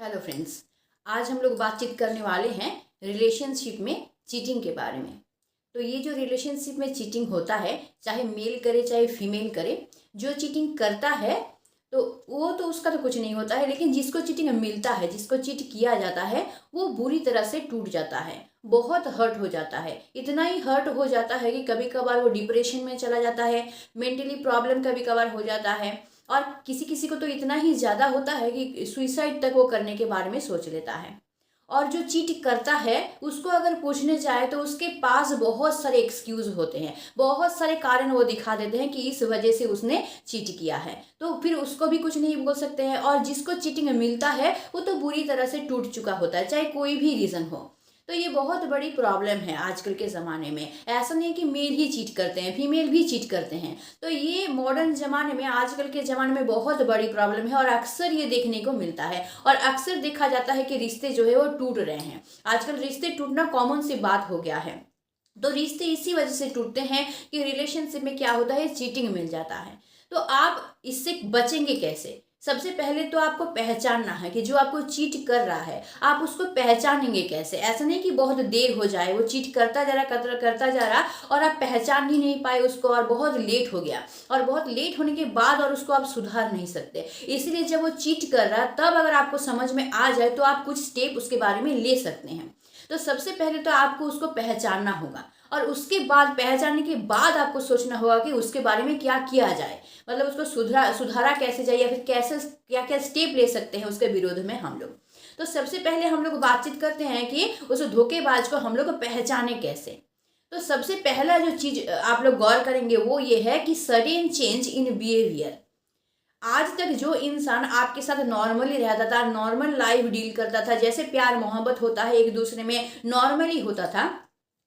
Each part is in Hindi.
Hello friends. आज हम लोग बातचीत करने वाले हैं रिलेशनशिप में चीटिंग के बारे में। तो ये जो रिलेशनशिप में चीटिंग होता है, चाहे मेल करे चाहे फीमेल करे, जो चीटिंग करता है तो वो तो उसका तो कुछ नहीं होता है, लेकिन जिसको चीटिंग मिलता है, जिसको चीट किया जाता है, वो बुरी तरह से टूट जाता है, बहुत हर्ट हो जाता है। इतना ही हर्ट हो जाता है कि कभी कभार वो डिप्रेशन में चला जाता है, मेंटली प्रॉब्लम कभी कभार हो जाता है, और किसी किसी को तो इतना ही ज़्यादा होता है कि सुइसाइड तक वो करने के बारे में सोच लेता है। और जो चीट करता है उसको अगर पूछने जाए तो उसके पास बहुत सारे एक्सक्यूज होते हैं, बहुत सारे कारण वो दिखा देते हैं कि इस वजह से उसने चीट किया है, तो फिर उसको भी कुछ नहीं बोल सकते हैं। और जिसको चीटिंग मिलता है वो तो बुरी तरह से टूट चुका होता है, चाहे कोई भी रीज़न हो। तो ये बहुत बड़ी प्रॉब्लम है आजकल के ज़माने में। ऐसा नहीं कि मेल ही चीट करते हैं, फीमेल भी चीट करते हैं। तो ये मॉडर्न ज़माने में, आजकल के ज़माने में बहुत बड़ी प्रॉब्लम है और अक्सर ये देखने को मिलता है। और अक्सर देखा जाता है कि रिश्ते जो है वो टूट रहे हैं। आजकल रिश्ते टूटना कॉमन सी बात हो गया है। तो रिश्ते इसी वजह से टूटते हैं कि रिलेशनशिप में क्या होता है, चीटिंग मिल जाता है। तो आप इससे बचेंगे कैसे? सबसे पहले तो आपको पहचानना है कि जो आपको चीट कर रहा है आप उसको पहचानेंगे कैसे। ऐसा नहीं कि बहुत देर हो जाए, वो चीट करता जा रहा, करता जा रहा, और आप पहचान ही नहीं पाए उसको, और बहुत लेट हो गया, और बहुत लेट होने के बाद और उसको आप सुधार नहीं सकते। इसलिए जब वो चीट कर रहा तब अगर आपको समझ में आ जाए तो आप कुछ स्टेप उसके बारे में ले सकते हैं। तो सबसे पहले तो आपको उसको पहचानना होगा, और उसके बाद पहचानने के बाद आपको सोचना होगा कि उसके बारे में क्या किया जाए, मतलब उसको सुधारा कैसे जाए, या फिर कैसे क्या क्या स्टेप ले सकते हैं उसके विरोध में हम लोग। तो सबसे पहले हम लोग बातचीत करते हैं कि उस धोखेबाज को हम लोग पहचाने कैसे। तो सबसे पहला जो चीज आप लोग गौर करेंगे वो ये है कि सडन चेंज इन बिहेवियर। आज तक जो इंसान आपके साथ नॉर्मली रहता था, नॉर्मल लाइफ डील करता था, जैसे प्यार मोहब्बत होता है एक दूसरे में नॉर्मली होता था,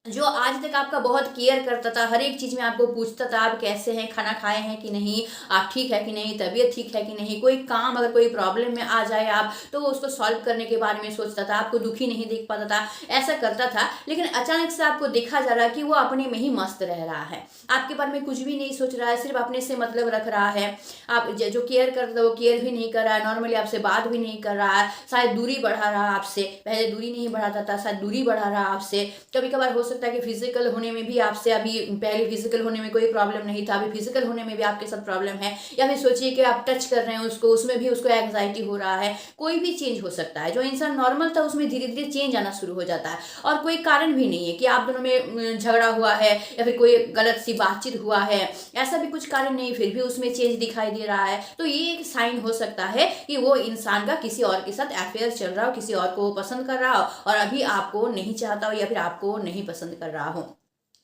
जो आज तक आपका बहुत केयर करता था, हर एक चीज़ में आपको पूछता था आप कैसे हैं, खाना खाए हैं कि नहीं, आप ठीक है कि नहीं, तबीयत ठीक है कि नहीं, कोई काम अगर कोई प्रॉब्लम में आ जाए आप तो वो उसको सॉल्व करने के बारे में सोचता था, आपको दुखी नहीं देख पाता था, ऐसा करता था। लेकिन अचानक से आपको देखा जा रहा है कि वो अपने में ही मस्त रह रहा है, आपके बारे में कुछ भी नहीं सोच रहा है, सिर्फ अपने से मतलब रख रहा है। आप जो केयर करता था वो केयर भी नहीं कर रहा है, नॉर्मली आपसे बात भी नहीं कर रहा है, शायद दूरी बढ़ा रहा है आपसे, पहले दूरी नहीं बढ़ाता था, शायद दूरी बढ़ा रहा है आपसे। कभी कभार हो सकता है कि फिजिकल होने में भी आपसे, अभी पहले फिजिकल होने में कोई प्रॉब्लम नहीं था, अभी फिजिकल होने में भी आपके साथ प्रॉब्लम है। या फिर सोचिए कि आप टच कर रहे हैं उसको, उसमें भी उसको एंग्जाइटी हो रहा है। कोई भी चेंज हो सकता है, जो इंसान नॉर्मल था उसमें धीरे धीरे चेंज आना शुरू हो जाता है, और कोई कारण भी नहीं है कि आप दोनों में झगड़ा हुआ है या फिर कोई गलत सी बातचीत हुआ है, ऐसा भी कुछ कारण नहीं, फिर भी उसमें चेंज दिखाई दे रहा है। तो ये एक साइन हो सकता है कि वो इंसान का किसी और के साथ अफेयर चल रहा हो, किसी और को पसंद कर रहा हो, और अभी आपको नहीं चाहता हो या फिर आपको नहीं पसंद कर रहा हो।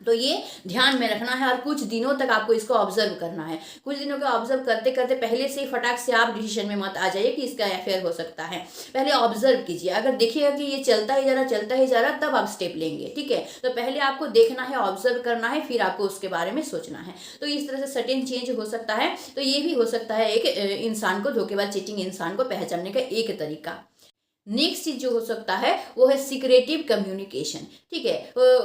तो ये ध्यान में रखना है, और कुछ दिनों तक आपको इसको ऑब्जर्व करना है। कुछ दिनों को ऑब्जर्व करते करते पहले से फटाक से आप डिसीजन में मत आ जाइए कि इसका अफेयर हो सकता है। पहले ऑब्जर्व कीजिए, अगर देखिएगा कि ये चलता ही जा रहा तब आप स्टेप लेंगे, ठीक है। तो पहले आपको देखना है, ऑब्जर्व करना है, फिर आपको उसके बारे में सोचना है। तो इस तरह से सडन चेंज हो सकता है। तो ये भी हो सकता है एक इंसान को, धोखेबाज चीटिंग इंसान को पहचानने का एक तरीका। नेक्स्ट चीज जो हो सकता है वो है सीक्रेटिव कम्युनिकेशन, ठीक है।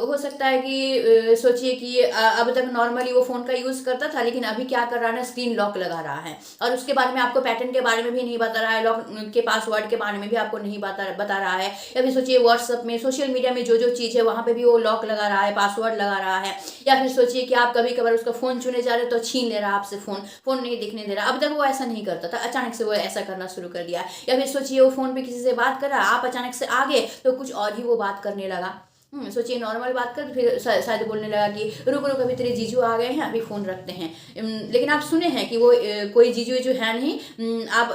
हो सकता है कि सोचिए कि अब तक नॉर्मली वो फोन का यूज करता था, लेकिन अभी क्या कर रहा है ना, स्क्रीन लॉक लगा रहा है, और उसके बारे में आपको पैटर्न के बारे में भी नहीं बता रहा है, लॉक के पासवर्ड के बारे में भी आपको नहीं बता रहा है। या फिर सोचिए व्हाट्सअप में, सोशल मीडिया में जो जो चीज़ है वहाँ पे भी वो लॉक लगा रहा है, पासवर्ड लगा रहा है। या फिर सोचिए कि आप कभी कभार उसका फोन छूने जा रहे तो छीन ले रहा है आपसे फोन नहीं दिखने दे रहा। अब तक वो ऐसा नहीं करता था, अचानक से वो ऐसा करना शुरू कर दिया। या फिर सोचिए वो फोन पे किसी से बात कर रहा है, आप अचानक से आ गए तो कुछ और ही वो बात करने लगा। सोचिए नॉर्मल बात कर, फिर शायद बोलने लगा कि रुक रुक अभी तेरे जीजू आ गए हैं, अभी फ़ोन रखते हैं। लेकिन आप सुने हैं कि वो कोई जीजू जो है नहीं, आप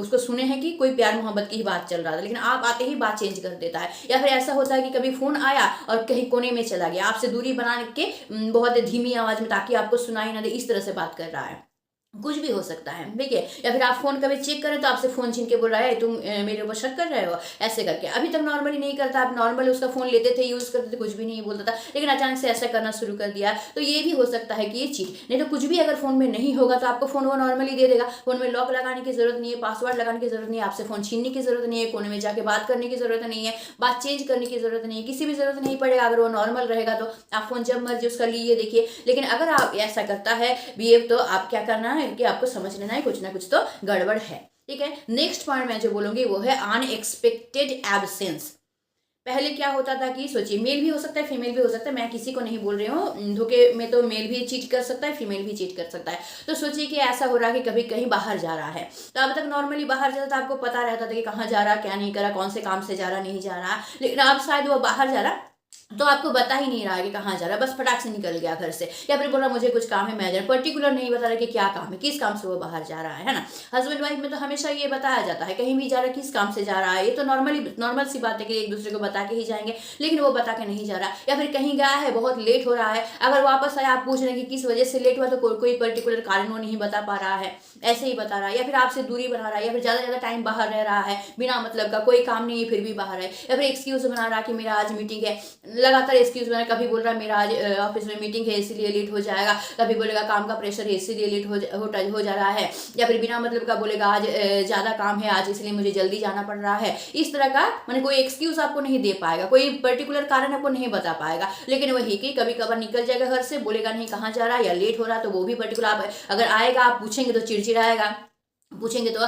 उसको सुने हैं कि कोई प्यार मोहब्बत की ही बात चल रहा था, लेकिन आप आते ही बात चेंज कर देता है। या फिर ऐसा होता है कि कभी फ़ोन आया और कहीं कोने में चला गया, आपसे दूरी बना के बहुत धीमी आवाज़ में, ताकि आपको सुनाई ना दे, इस तरह से बात कर रहा है। कुछ भी हो सकता है, ठीक है। या फिर आप फोन कभी चेक करें तो आपसे फोन छीन के बोल रहा है तुम मेरे ऊपर शक कर रहे हो, ऐसे करके। अभी तक नॉर्मली नहीं करता, आप नॉर्मली उसका फोन लेते थे, यूज करते थे, कुछ भी नहीं बोलता था, लेकिन अचानक से ऐसा करना शुरू कर दिया। तो ये भी हो सकता है कि ये चीज नहीं, तो कुछ भी अगर फोन में नहीं होगा तो आपको फोन वो नॉर्मली दे देगा। फोन में लॉक लगाने की जरूरत नहीं है, पासवर्ड लगाने की जरूरत नहीं है, आपसे फोन छीनने की जरूरत नहीं है, कोने में जाके बात करने की जरूरत नहीं है, बात चेंज करने की जरूरत नहीं है, किसी भी जरूरत नहीं पड़ेगा। अगर वो नॉर्मल रहेगा तो आप फोन जब मर्जी उसका लीजिए, देखिए। लेकिन अगर आप ऐसा करता है बिहेव, तो आप क्या करना है कि आपको समझ लेना है कुछ ना कुछ तो गड़बड़ है। ठीक है। नेक्स्ट पॉइंट मैं जो बोलूँगी वो है अनएक्सपेक्टेड एब्सेंस। पहले क्या होता था कि सोचिए, मेल भी हो सकता है फीमेल भी हो सकता है, मैं किसी को नहीं बोल रही हूँ, धोखे में तो मेल भी चीट कर सकता है फीमेल भी चीट कर सकता है। तो सोचिए कि ऐसा हो रहा है कि कभी कहीं बाहर जा रहा है, तो अब तक नॉर्मली बाहर जाता था, आपको पता रहता था कि कहाँ जा रहा, क्या नहीं करा, कौन से काम से जा रहा नहीं जा रहा, लेकिन अब शायद वो बाहर जा रहा तो आपको बता ही नहीं रहा है कि कहाँ जा रहा है, बस फटाक से निकल गया घर से, या फिर बोला मुझे कुछ काम है मैं जा रहा, पर्टिकुलर नहीं बता रहा कि क्या काम है, किस काम से वो बाहर जा रहा है ना। हस्बैंड वाइफ में तो हमेशा ये बताया जाता है कहीं भी जा रहा है किस काम से जा रहा है, ये तो नॉर्मल सी बात है कि एक दूसरे को बता के ही जाएंगे, लेकिन वो बता के नहीं जा रहा, या फिर कहीं गया है बहुत लेट हो रहा है, अगर वापस आया आप पूछ रहे हैं कि किस वजह से लेट हुआ, तो कोई पर्टिकुलर कारण वो नहीं बता पा रहा है, ऐसे ही बता रहा है, या फिर आपसे दूरी बना रहा है, या फिर ज़्यादा टाइम बाहर रह रहा है बिना मतलब का, कोई काम नहीं है फिर भी बाहर है, या फिर एक्सक्यूज बना रहा है कि मेरा आज मीटिंग है, लगातार एक्सक्यूज बना, कभी बोल रहा है मेरा आज ऑफिस में मीटिंग है इसीलिए लेट हो जाएगा, कभी बोलेगा काम का प्रेशर है इसीलिए लेट हो जा रहा है, या फिर बिना मतलब का बोलेगा आज ज़्यादा काम है आज इसलिए मुझे जल्दी जाना पड़ रहा है। इस तरह का मैंने कोई एक्सक्यूज आपको नहीं दे पाएगा, कोई पर्टिकुलर कारण आपको नहीं बता पाएगा, लेकिन वही कि कभी कभार निकल जाएगा घर से, बोलेगा नहीं कहाँ जा रहा है, या लेट हो रहा तो वो भी पर्टिकुलर, आप अगर आएगा आप पूछेंगे तो चिड़चिड़ाएगा, पूछेंगे तो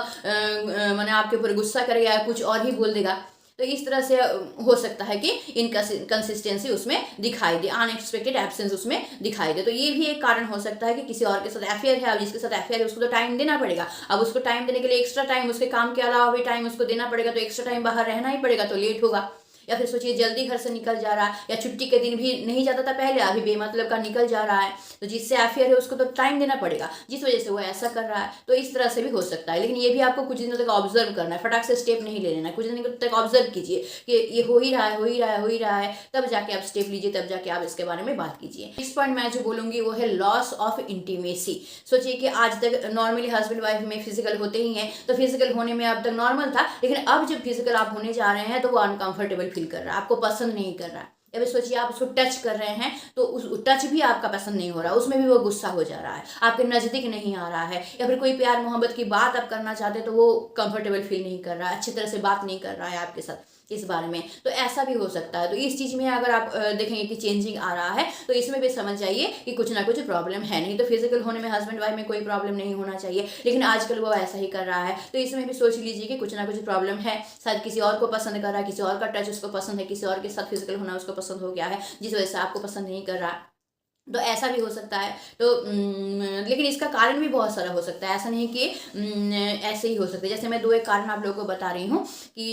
मैंने आपके ऊपर गुस्सा करेगा, कुछ और ही बोल देगा। तो इस तरह से हो सकता है कि इनकंसिस्टेंसी उसमें दिखाई दे, अनएक्सपेक्टेड एब्सेंस उसमें दिखाई दे। तो ये भी एक कारण हो सकता है कि किसी और के साथ अफेयर है, अब जिसके साथ अफेयर है उसको तो टाइम देना पड़ेगा, अब उसको टाइम देने के लिए एक्स्ट्रा टाइम, उसके काम के अलावा भी टाइम उसको देना पड़ेगा, तो एक्स्ट्रा टाइम बाहर रहना ही पड़ेगा, तो लेट होगा। या फिर सोचिए जल्दी घर से निकल जा रहा है, या छुट्टी के दिन भी नहीं जाता था पहले, अभी बेमतलब का निकल जा रहा है, तो जिससे अफेयर है उसको तो टाइम देना पड़ेगा, जिस वजह से वो ऐसा कर रहा है। तो इस तरह से भी हो सकता है, लेकिन ये भी आपको कुछ दिनों तक ऑब्जर्व करना है, फटाक से स्टेप नहीं ले लेना है, कुछ दिनों तक ऑब्जर्व कीजिए कि ये हो ही रहा है हो ही रहा है हो ही रहा है, तब जाके आप स्टेप लीजिए, तब जाके आप इसके बारे में बात कीजिए। इस पॉइंट मैं जो बोलूंगी वो है लॉस ऑफ इंटीमेसी। सोचिए कि आज तक नॉर्मली हस्बैंड वाइफ में फिजिकल होते ही हैं, तो फिजिकल होने में अब तक नॉर्मल था, लेकिन अब जब फिजिकल आप होने जा रहे हैं तो वो अनकंफर्टेबल फील कर रहा है, आपको पसंद नहीं कर रहा है, या फिर सोचिए आप उसको टच कर रहे हैं तो उस टच भी आपका पसंद नहीं हो रहा, उसमें भी वो गुस्सा हो जा रहा है, आपके नज़दीक नहीं आ रहा है, या फिर कोई प्यार मोहब्बत की बात आप करना चाहते हैं तो वो कंफर्टेबल फील नहीं कर रहा है, अच्छी तरह से बात नहीं कर रहा है आपके साथ इस बारे में, तो ऐसा भी हो सकता है। तो इस चीज़ में अगर आप देखेंगे कि चेंजिंग आ रहा है तो इसमें भी समझ जाइए कि कुछ ना कुछ प्रॉब्लम है, नहीं तो फिजिकल होने में हस्बैंड वाइफ में कोई प्रॉब्लम नहीं होना चाहिए, लेकिन आजकल वो ऐसा ही कर रहा है, तो इसमें भी सोच लीजिए कि कुछ ना कुछ प्रॉब्लम है, शायद किसी और को पसंद कर रहा है, किसी और का टच उसको पसंद है, किसी और के साथ फिजिकल होना उसको पसंद हो गया है, जिस वजह से आपको पसंद नहीं कर रहा, तो ऐसा भी हो सकता है। तो लेकिन इसका कारण भी बहुत सारा हो सकता है, ऐसा नहीं कि ऐसे ही हो सकता है। जैसे मैं दो एक कारण आप लोगों को बता रही हूँ कि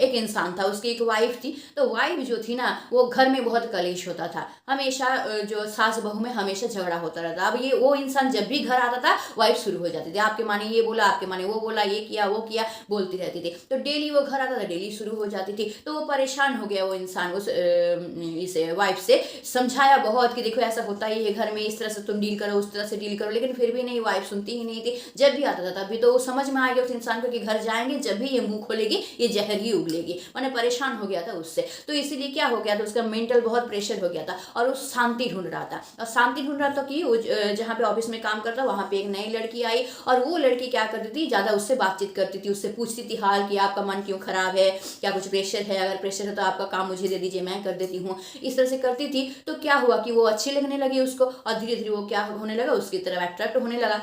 एक इंसान था, उसकी एक वाइफ थी, तो वाइफ जो थी ना वो घर में बहुत कलेश होता था, हमेशा जो सास बहू में हमेशा झगड़ा होता रहता। अब ये वो इंसान जब भी घर आता था वाइफ शुरू हो जाती थी, आपके माने ये बोला, आपके माने वो बोला, ये किया वो किया, बोलती रहती थी। तो डेली वो घर आता था, डेली शुरू हो जाती थी, तो वो परेशान हो गया वो इंसान उस इस वाइफ से, समझाया बहुत कि देखो ऐसा होता ही है घर में, इस तरह से तुम डील करो, उस तरह से डील करो, लेकिन फिर भी नहीं, वाइफ सुनती ही नहीं थी। जब भी आता था तभी तो वो समझ में आ गया उस इंसान को कि घर जाएंगे जब भी ये मुंह खोलेगी ये जहर ही उगलेगी, मैंने परेशान हो गया था उससे। तो इसीलिए क्या हो गया था, उसका मेंटल बहुत प्रेशर हो गया था और वो शांति ढूंढ रहा था। और शांति ढूंढ रहा था कि वो जहाँ पे ऑफिस में काम करता वहाँ पे एक नई लड़की आई, और वो लड़की क्या करती थी, ज़्यादा उससे बातचीत करती थी, उससे पूछती थी हाल कि आपका मन क्यों खराब है, क्या कुछ प्रेशर है, अगर प्रेशर है तो आपका काम मुझे दे दीजिए मैं कर देती हूँ, इस तरह से करती थी। तो क्या हुआ कि वो अच्छी लगने लगी उसको, और धीरे धीरे वो क्या होने लगा, उसकी तरफ अट्रैक्ट होने लगा,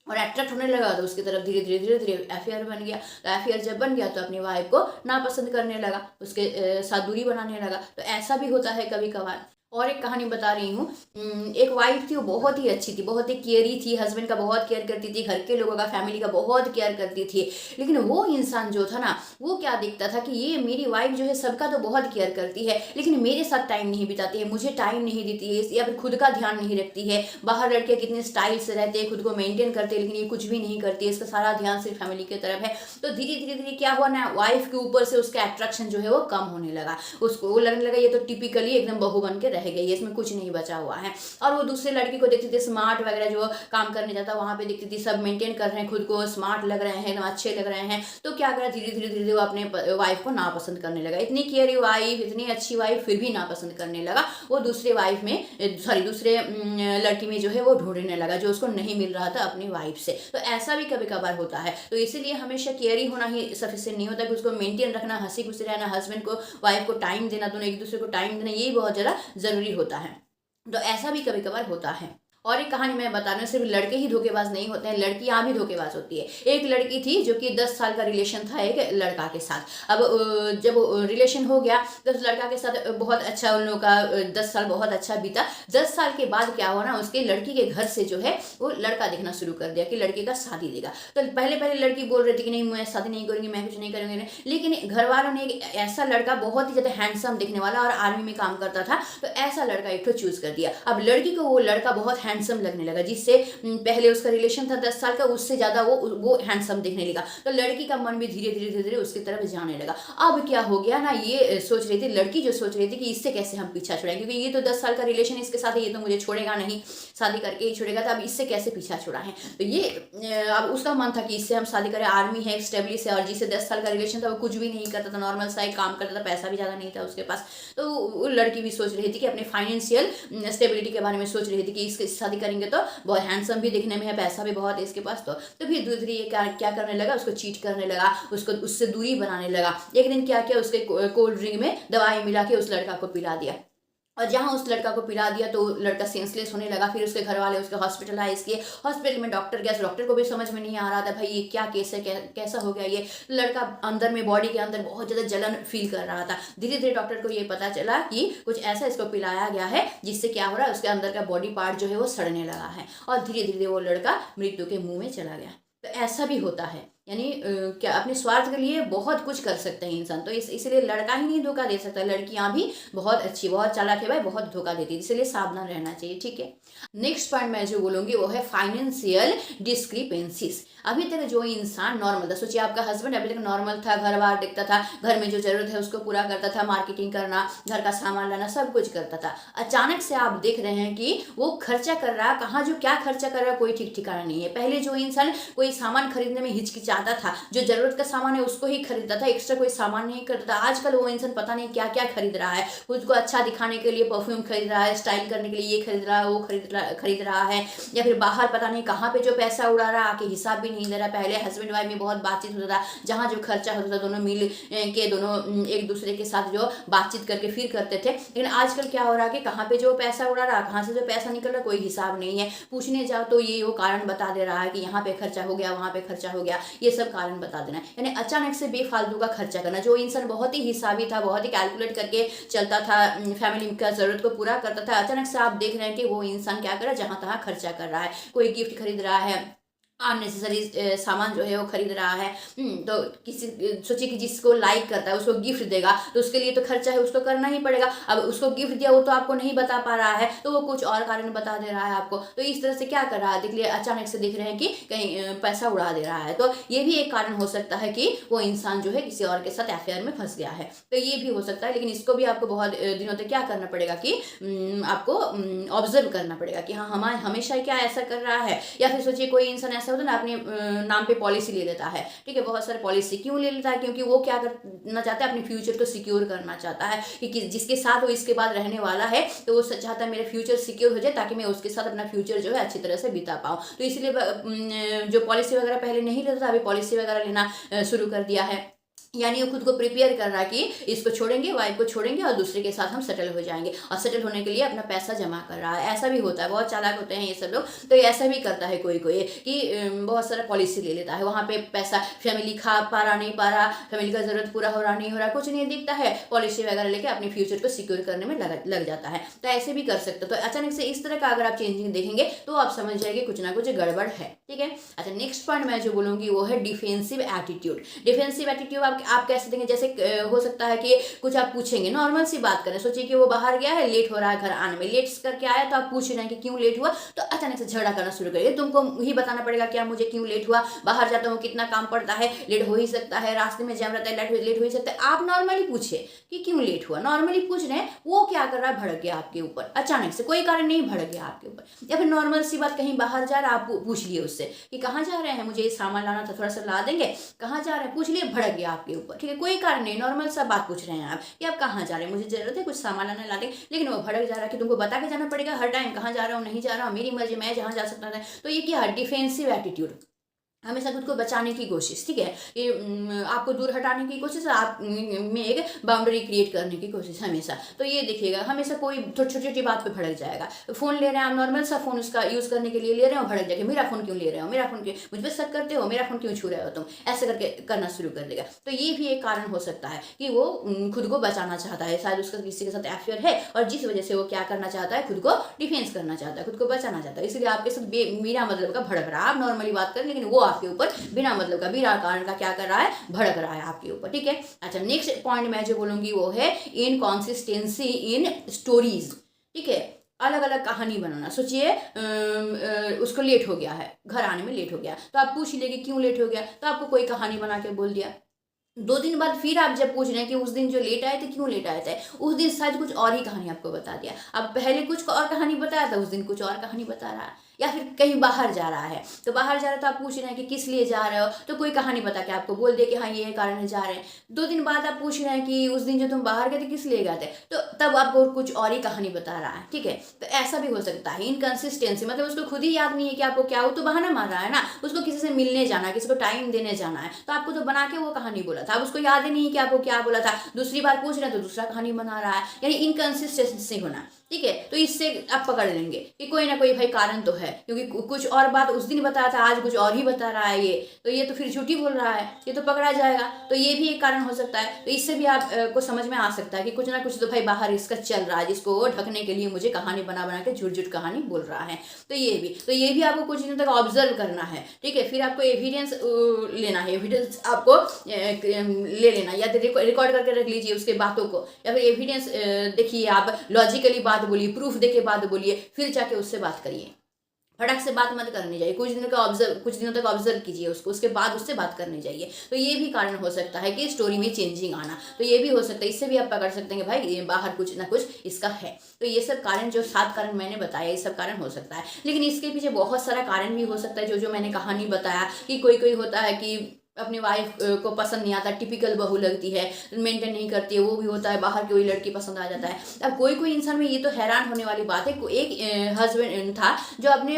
और अट्रैक्ट होने लगा तो उसकी तरफ धीरे धीरे अफेयर बन गया। तो अफेयर जब बन गया तो अपनी वाइफ को नापसंद करने लगा, उसके साथ दूरी बनाने लगा। तो ऐसा भी होता है कभी कभार। और एक कहानी बता रही हूँ, एक वाइफ थी, वो बहुत ही अच्छी थी, बहुत ही केयरी थी, हस्बैंड का बहुत केयर करती थी, घर के लोगों का, फैमिली का बहुत केयर करती थी। लेकिन वो इंसान जो था ना वो क्या दिखता था कि ये मेरी वाइफ जो है सबका तो बहुत केयर करती है, लेकिन मेरे साथ टाइम नहीं बिताती है, मुझे टाइम नहीं देती है, या फिर खुद का ध्यान नहीं रखती है। बाहर लड़के कितने स्टाइल से रहते हैं, खुद को मेंटेन करते हैं, लेकिन ये कुछ भी नहीं करती है, इसका सारा ध्यान सिर्फ फैमिली की तरफ है। तो धीरे धीरे क्या हुआ ना, वाइफ के ऊपर से उसका अट्रैक्शन जो है वो कम होने लगा, उसको वो लगने लगा ये तो टिपिकली एकदम बहू बन के रह गई, इसमें कुछ नहीं बचा हुआ है। और वो दूसरे लड़की को देखती थी स्मार्ट वगैरह, जो काम करने जाता वहाँ पे देखती थी सब मेंटेन कर रहे हैं, खुद को स्मार्ट लग रहे हैं, अच्छे लग रहे हैं। तो क्या करा, धीरे धीरे वो अपने वाइफ को नापसंद करने लगा। इतनी केयरी वाइफ, इतनी अच्छी वाइफ, फिर भी नापसंद करने लगा। वो दूसरे वाइफ में दूसरे लड़की में जो है वो ढूंढने लगा, जो उसको नहीं मिल रहा था अपनी वाइफ से। तो ऐसा भी कभी कभार होता है। तो इसीलिए हमेशा केयरी होना ही सफिशिएंट नहीं होता, कि उसको मेंटेन रखना, हंसी खुशी रहना, हस्बैंड को वाइफ को टाइम देना, दोनों एक दूसरे को टाइम देना, यही बहुत ज़्यादा ज़रूरी होता है। तो ऐसा भी कभी कभार होता है। और एक कहानी मैं बता रही हूँ, सिर्फ लड़के ही धोखेबाज नहीं होते हैं, लड़कियां भी धोखेबाज होती है। एक लड़की थी जो कि 10 साल का रिलेशन था एक लड़का के साथ। अब जब रिलेशन हो गया तो उस लड़का के साथ बहुत अच्छा उन लोगों का 10 साल बहुत अच्छा बीता। 10 साल के बाद क्या हुआ ना, उसके लड़की के घर से जो है वो लड़का देखना शुरू कर दिया कि लड़के का शादी देगा। तो पहले पहले लड़की बोल रही थी कि नहीं मैं शादी नहीं करूंगी, मैं कुछ नहीं करूंगी, लेकिन घर वालों ने एक ऐसा लड़का बहुत ही ज्यादा हैंडसम दिखने वाला और आर्मी में काम करता था, तो ऐसा लड़का एक तो चूज कर दिया। अब लड़की को वो लड़का बहुत हैंडसम लगने लगा, जिससे पहले उसका रिलेशन था 10 साल का, उससे ज्यादा वो हैंडसम दिखने लगा। तो लड़की का मन भी धीरे धीरे धीरे धीरे उसकी तरफ जाने लगा। अब क्या हो गया ना, ये सोच रही थी लड़की, जो सोच रही थी कि इससे कैसे हम पीछा छुड़ाएंगे, क्योंकि ये तो 10 साल का रिलेशन इसके साथ है, ये तो मुझे छोड़ेगा नहीं, शादी करके ही छोड़ेगा, तो अब इससे कैसे पीछा छुड़ाएं। तो ये अब उसका मन था कि इससे हम शादी करें, आर्मी है, स्टेबलिश है, और जिससे 10 साल का रिलेशन था वो कुछ भी नहीं करता था, नॉर्मल सा एक काम करता था, पैसा भी ज़्यादा नहीं था उसके पास। तो वो लड़की भी सोच रही थी कि अपने फाइनेंशियल स्टेबिलिटी के बारे में सोच रही थी कि इसके शादी करेंगे तो बहुत हैंडसम भी दिखने में है, पैसा भी बहुत है इसके पास। तो फिर धीरे धीरे ये क्या करने लगा, उसको चीट करने लगा, उसको उससे दूरी बनाने लगा। एक दिन क्या किया, उसके कोल्ड ड्रिंक में दवाई मिला के उस लड़का को पिला दिया, और जहाँ उस लड़का को पिला दिया तो लड़का सेंसलेस होने लगा। फिर उसके घर वाले उसके हॉस्पिटलाइज किए, हॉस्पिटल में डॉक्टर गया, डॉक्टर को भी समझ में नहीं आ रहा था भाई ये क्या केस है, कैसा हो गया ये। लड़का अंदर में बॉडी के अंदर बहुत ज़्यादा जलन फील कर रहा था। धीरे धीरे डॉक्टर को ये पता चला कि कुछ ऐसा इसको पिलाया गया है जिससे क्या हो रहा है, उसके अंदर का बॉडी पार्ट जो है वो सड़ने लगा है, और धीरे धीरे वो लड़का मृत्यु के मुँह में चला गया। तो ऐसा भी होता है, यानी क्या अपने स्वार्थ के लिए बहुत कुछ कर सकते हैं इंसान। तो इसलिए लड़का ही नहीं धोखा दे सकता, लड़कियां भी बहुत अच्छी बहुत चालाक है भाई, बहुत धोखा देती है, इसलिए सावधान रहना चाहिए, ठीक है। नेक्स्ट पॉइंट मैं जो बोलूंगी वो है फाइनेंशियल डिस्क्रिपेंसीज। अभी तक जो इंसान नॉर्मल था, सोचिए आपका हस्बैंड अभी तक नॉर्मल था, घर बार देखता था, घर में जो जरूरत है उसको पूरा करता था, मार्केटिंग करना, घर का सामान लाना, सब कुछ करता था। अचानक से आप देख रहे हैं कि वो खर्चा कर रहा है, कहाँ जो क्या खर्चा कर रहा है कोई ठीक ठिकाना नहीं है। पहले जो इंसान कोई सामान खरीदने में हिचकिचाता था, जो जरूरत का सामान है उसको ही खरीदता था, एक्स्ट्रा कोई सामान नहीं खरीदता था। आजकल वो इंसान पता नहीं क्या क्या खरीद रहा है, खुद को अच्छा दिखाने के लिए परफ्यूम खरीद रहा है, स्टाइल करने के लिए ये खरीद रहा है, वो खरीद रहा है, या फिर बाहर पता नहीं कहाँ पे जो पैसा उड़ा रहा है, आके हिसाब भी नहीं दे रहा। पहले हस्बैंड वाइफ में बहुत बातचीत होता था, जहाँ जो खर्चा होता था दोनों मिल के दोनों एक दूसरे के साथ जो बातचीत करके फिर करते थे। लेकिन आजकल क्या हो रहा है कि कहाँ पे जो पैसा उड़ा रहा है, कहाँ से जो पैसा निकल रहा है, कोई हिसाब नहीं है। पूछने जाओ तो ये वो कारण बता दे रहा है कि यहाँ पे खर्चा हो गया, वहाँ पे खर्चा हो गया, ये सब कारण बता देना। यानी अचानक से बेफालतू का खर्चा करना। जो इंसान बहुत ही हिसाबी था, बहुत ही कैलकुलेट करके चलता था, फैमिली का जरूरत को पूरा करता था, अचानक से आप देख रहे हैं कि वो इंसान क्या कर रहा है, जहां तहां खर्चा कर रहा है, कोई गिफ्ट खरीद रहा है, अननेसेसरी सामान जो है वो खरीद रहा है। तो किसी सोचिए कि जिसको लाइक करता है उसको गिफ्ट देगा, तो उसके लिए तो खर्चा है, उसको करना ही पड़ेगा। अब उसको गिफ्ट दिया वो तो आपको नहीं बता पा रहा है, तो वो कुछ और कारण बता दे रहा है आपको। तो इस तरह से क्या कर रहा है, देख लिए अचानक से दिख रहे हैं कि कहीं पैसा उड़ा दे रहा है। तो ये भी एक कारण हो सकता है कि वो इंसान जो है किसी और के साथ अफेयर में फंस गया है, तो ये भी हो सकता है। लेकिन इसको भी आपको बहुत दिनों तक क्या करना पड़ेगा कि आपको ऑब्जर्व करना पड़ेगा कि हाँ हमेशा क्या ऐसा कर रहा है। या फिर सोचिए कोई इंसान ऐसा होता है ना, अपने नाम पे पॉलिसी ले लेता है, ठीक है, बहुत सारे पॉलिसी क्यों ले लेता है, क्योंकि वो क्या करना चाहता है, अपने फ्यूचर को सिक्योर करना चाहता है कि जिसके साथ वो इसके बाद रहने वाला है, तो वो चाहता है मेरा फ्यूचर सिक्योर हो जाए, ताकि मैं उसके साथ अपना फ्यूचर जो है अच्छी तरह से बिता पाऊँ। तो इसलिए जो पॉलिसी वगैरह पहले नहीं लेता था, अभी पॉलिसी वगैरह लेना शुरू कर दिया है। यानी वो खुद को प्रिपेयर कर रहा है कि इसको छोड़ेंगे, वाइफ को छोड़ेंगे और दूसरे के साथ हम सेटल हो जाएंगे, और सेटल होने के लिए अपना पैसा जमा कर रहा है। ऐसा भी होता है, बहुत चालाक होते हैं ये सब लोग। तो ऐसा भी करता है कोई कोई कि बहुत सारा पॉलिसी ले लेता है, वहाँ पे पैसा फैमिली खा पा रहा नहीं पा रहा, फैमिली का जरूरत पूरा हो रहा नहीं हो रहा, कुछ नहीं दिखता है, पॉलिसी वगैरह लेके अपने फ्यूचर को सिक्योर करने में लग जाता है। तो ऐसे भी कर सकते हो। तो अचानक से इस तरह का अगर आप चेंजिंग देखेंगे तो आप समझ जाएंगे कुछ ना कुछ गड़बड़ है, ठीक है। अच्छा, नेक्स्ट पॉइंट मैं जो बोलूंगी वो है डिफेंसिव एटीट्यूड। डिफेंसिव एटीट्यूड आप कैसे देंगे, जैसे हो सकता है कि कुछ आप पूछेंगे, नॉर्मल सी बात करें, सोचिए कि वो बाहर गया है, लेट हो रहा है घर आने में, लेट करके आया, तो आप पूछ रहे हैं कि क्यों लेट हुआ, तो अचानक से झगड़ा करना शुरू करिए। तुमको ही बताना पड़ेगा क्या मुझे क्यों लेट हुआ, बाहर जाता हूँ कितना काम पड़ता है, लेट हो ही सकता है, रास्ते में जैम रहता है, लेट हो ही सकता है। आप नॉर्मली पूछे कि क्यों लेट हुआ, नॉर्मली पूछ रहे हैं, वो क्या कर रहा है, भड़क गया आपके ऊपर, अचानक से कोई कारण नहीं भड़क गया आपके ऊपर। या फिर नॉर्मल सी बात, कहीं बाहर जा रहा, आप पूछ लिए उससे कि कहाँ जा रहे हैं, मुझे ये सामान लाना था, थोड़ा सा ला देंगे, कहाँ जा रहे हैं, पूछ लिए, भड़क गया आपके ऊपर, ठीक है, कोई कारण नहीं, नॉर्मल सा बात पूछ रहे हैं आप कि आप कहाँ जा रहे हैं, मुझे जरूरत है कुछ सामान लाना, ला देंगे, लेकिन वो भड़क जा रहा है कि तुमको बता के जाना पड़ेगा हर टाइम, कहाँ जा रहा हूँ, नहीं जा रहा हूँ, मेरी मर्जी, मैं जहाँ जा सकता था। तो ये क्या, डिफेंसिव एटीट्यूड। हमेशा खुद को बचाने की कोशिश, ठीक है, कि आपको दूर हटाने की कोशिश, आप में एक बाउंड्री क्रिएट करने की कोशिश हमेशा। तो ये देखिएगा, हमेशा कोई छोटी छोटी बात पे भड़क जाएगा। फ़ोन ले रहे हैं आप, नॉर्मल सा फ़ोन उसका यूज़ करने के लिए ले रहे हो, भड़क जाएगा, मेरा फ़ोन क्यों ले रहे हो, मेरा फ़ोन क्यों, मुझ पर शक करते हो, मेरा फ़ोन क्यों छू रहे हो तुम, ऐसे करके करना शुरू कर देगा। तो ये भी एक कारण हो सकता है कि वो खुद को बचाना चाहता है, शायद उसका किसी के साथ अफेयर है और जिस वजह से वो क्या करना चाहता है, खुद को डिफेंस करना चाहता है, खुद को बचाना चाहता है, इसलिए आपके साथ बिना मतलब का भड़क रहा है। आप नॉर्मली बात करें, लेकिन वो आपके ऊपर बिना मतलब का, बिना कारण का क्या कर रहा है, भड़क रहा है आपके ऊपर, ठीक है। अच्छा, नेक्स्ट पॉइंट मैं जो बोलूंगी वो है इनकॉन्सिस्टेंसी इन स्टोरीज, ठीक है। अलग अलग कहानी बनाना। सोचिए उसको लेट हो गया है, घर आने में लेट हो गया, तो आप पूछ लीजिए कि क्यों लेट हो गया, तो आपको कोई कहानी बना के बोल दिया। 2 दिन बाद फिर आप जब पूछ रहे हैं कि उस दिन जो लेट आए थे क्यों लेट आए थे, उस दिन शायद कुछ और ही कहानी आपको बता दिया। अब पहले कुछ और कहानी बताया था, उस दिन कुछ और कहानी बता रहा है। या फिर कहीं बाहर जा रहा है, तो बाहर जा रहा है तो आप पूछ रहे हैं कि किस लिए जा रहे हो, तो कोई कहानी बता के आपको बोल दिया कि हाँ ये कारण है जा रहे हैं। 2 दिन बाद आप पूछ रहे हैं कि उस दिन जो तुम बाहर गए थे किस लिए गए थे, तो तब आपको कुछ और ही कहानी बता रहा है, ठीक है। तो ऐसा भी हो सकता है। इनकंसिस्टेंसी मतलब उसको खुद ही याद नहीं है कि आपको क्या हो, तो बहाना मार रहा है ना, उसको किसी से मिलने जाना है, किसी को टाइम देने जाना है, तो आपको तो बना के वो कहानी बोला था, अब उसको याद ही नहीं है कि आपको क्या बोला था। दूसरी बार पूछ रहे हैं तो दूसरा कहानी बना रहा है, यानी इनकंसिस्टेंसी होना, ठीक है। तो इससे आप पकड़ लेंगे कि कोई ना कोई भाई कारण तो है, क्योंकि कुछ और बात उस दिन बताया था, आज कुछ और ही बता रहा है ये तो फिर झूठी बोल रहा है, ये तो पकड़ा जाएगा। तो ये भी एक कारण हो सकता है। तो इससे भी आप को समझ में आ सकता है कि कुछ ना कुछ तो भाई बाहर इसका चल रहा है, जिसको वो ढकने के लिए मुझे कहानी बना बना के झूठ झूठ कहानी बोल रहा है। तो ये भी आपको कुछ दिनों तक ऑब्जर्व करना है, ठीक है। फिर आपको एविडेंस लेना है, एविडेंस आपको ले लेना, या रिकॉर्ड करके रख लीजिए उसके बातों को, या फिर एविडेंस देखिए, आप लॉजिकली बात बोलिए, प्रूफ देके बात बोलिए, फिर जाके उससे बात करिए। फटक से बात मत करनी चाहिए, कुछ दिनों तक ऑब्जर्व कीजिए उसको, उसके बाद उससे बात करनी चाहिए। तो ये भी कारण हो सकता है कि स्टोरी में चेंजिंग आना, तो ये भी हो सकता है। इससे भी आप पकड़ सकते हैं कि भाई ये बाहर कुछ ना कुछ इसका है। तो ये सब कारण, जो 7 कारण मैंने बताया, ये सब कारण हो सकता है। लेकिन इसके पीछे बहुत सारा कारण भी हो सकता है, जो मैंने कहानी बताया कि कोई होता है कि अपनी वाइफ को पसंद नहीं आता, टिपिकल बहू लगती है, मेंटेन नहीं करती है, वो भी होता है। बाहर की कोई लड़की पसंद आ जाता है। अब कोई इंसान में, ये तो हैरान होने वाली बात है, एक हस्बैंड था जो अपने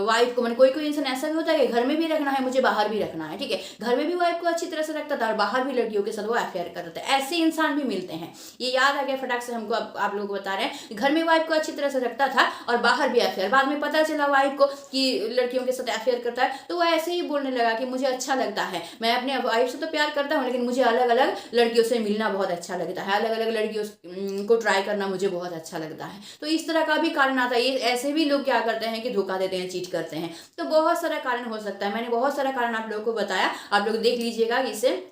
वाइफ को, मैंने कोई इंसान ऐसा भी होता है कि घर में भी रखना है मुझे, बाहर भी रखना है, ठीक है, घर में भी वाइफ को अच्छी तरह से रखता था और बाहर भी लड़कियों के साथ वो अफेयर करता था। ऐसे इंसान भी मिलते हैं। ये याद आ गया फटाक से हमको, आप लोग बता रहे हैं, घर में वाइफ को अच्छी तरह से रखता था और बाहर भी अफेयर। बाद में पता चला वाइफ को कि लड़कियों के साथ अफेयर करता है, तो वो ऐसे ही बोलने लगा कि मुझे अच्छा लगता है, मैं अपने वाइफ से तो प्यार करता हूँ, लेकिन मुझे अलग अलग लड़कियों से मिलना बहुत अच्छा लगता है, अलग अलग लड़कियों को ट्राई करना मुझे बहुत अच्छा लगता है। तो इस तरह का भी कारण आता है। ये ऐसे भी लोग क्या करते हैं कि धोखा देते हैं, चीट करते हैं। तो बहुत सारा कारण हो सकता है। मैंने बहुत सारा कारण आप लोगों को बताया, आप लोग देख लीजिएगा। इससे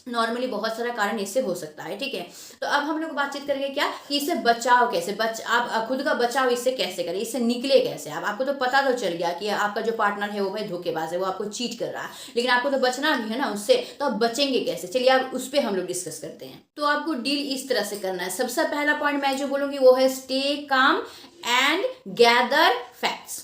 नॉर्मली बहुत सारा कारण इससे हो सकता है, ठीक है। तो अब हम लोग बातचीत करेंगे क्या, कि इससे बचाव कैसे, आप खुद का बचाव इससे कैसे करें, इससे निकले कैसे। आपको तो पता तो चल गया कि आपका जो पार्टनर है वो भाई धोखेबाज है, वो आपको चीट कर रहा है, लेकिन आपको तो बचना भी है ना उससे। तो आप बचेंगे कैसे, चलिए अब उस पर हम लोग डिस्कस करते हैं। तो आपको डील इस तरह से करना है। सबसे पहला पॉइंट मैं जो बोलूंगी वो है stay calm and gather facts.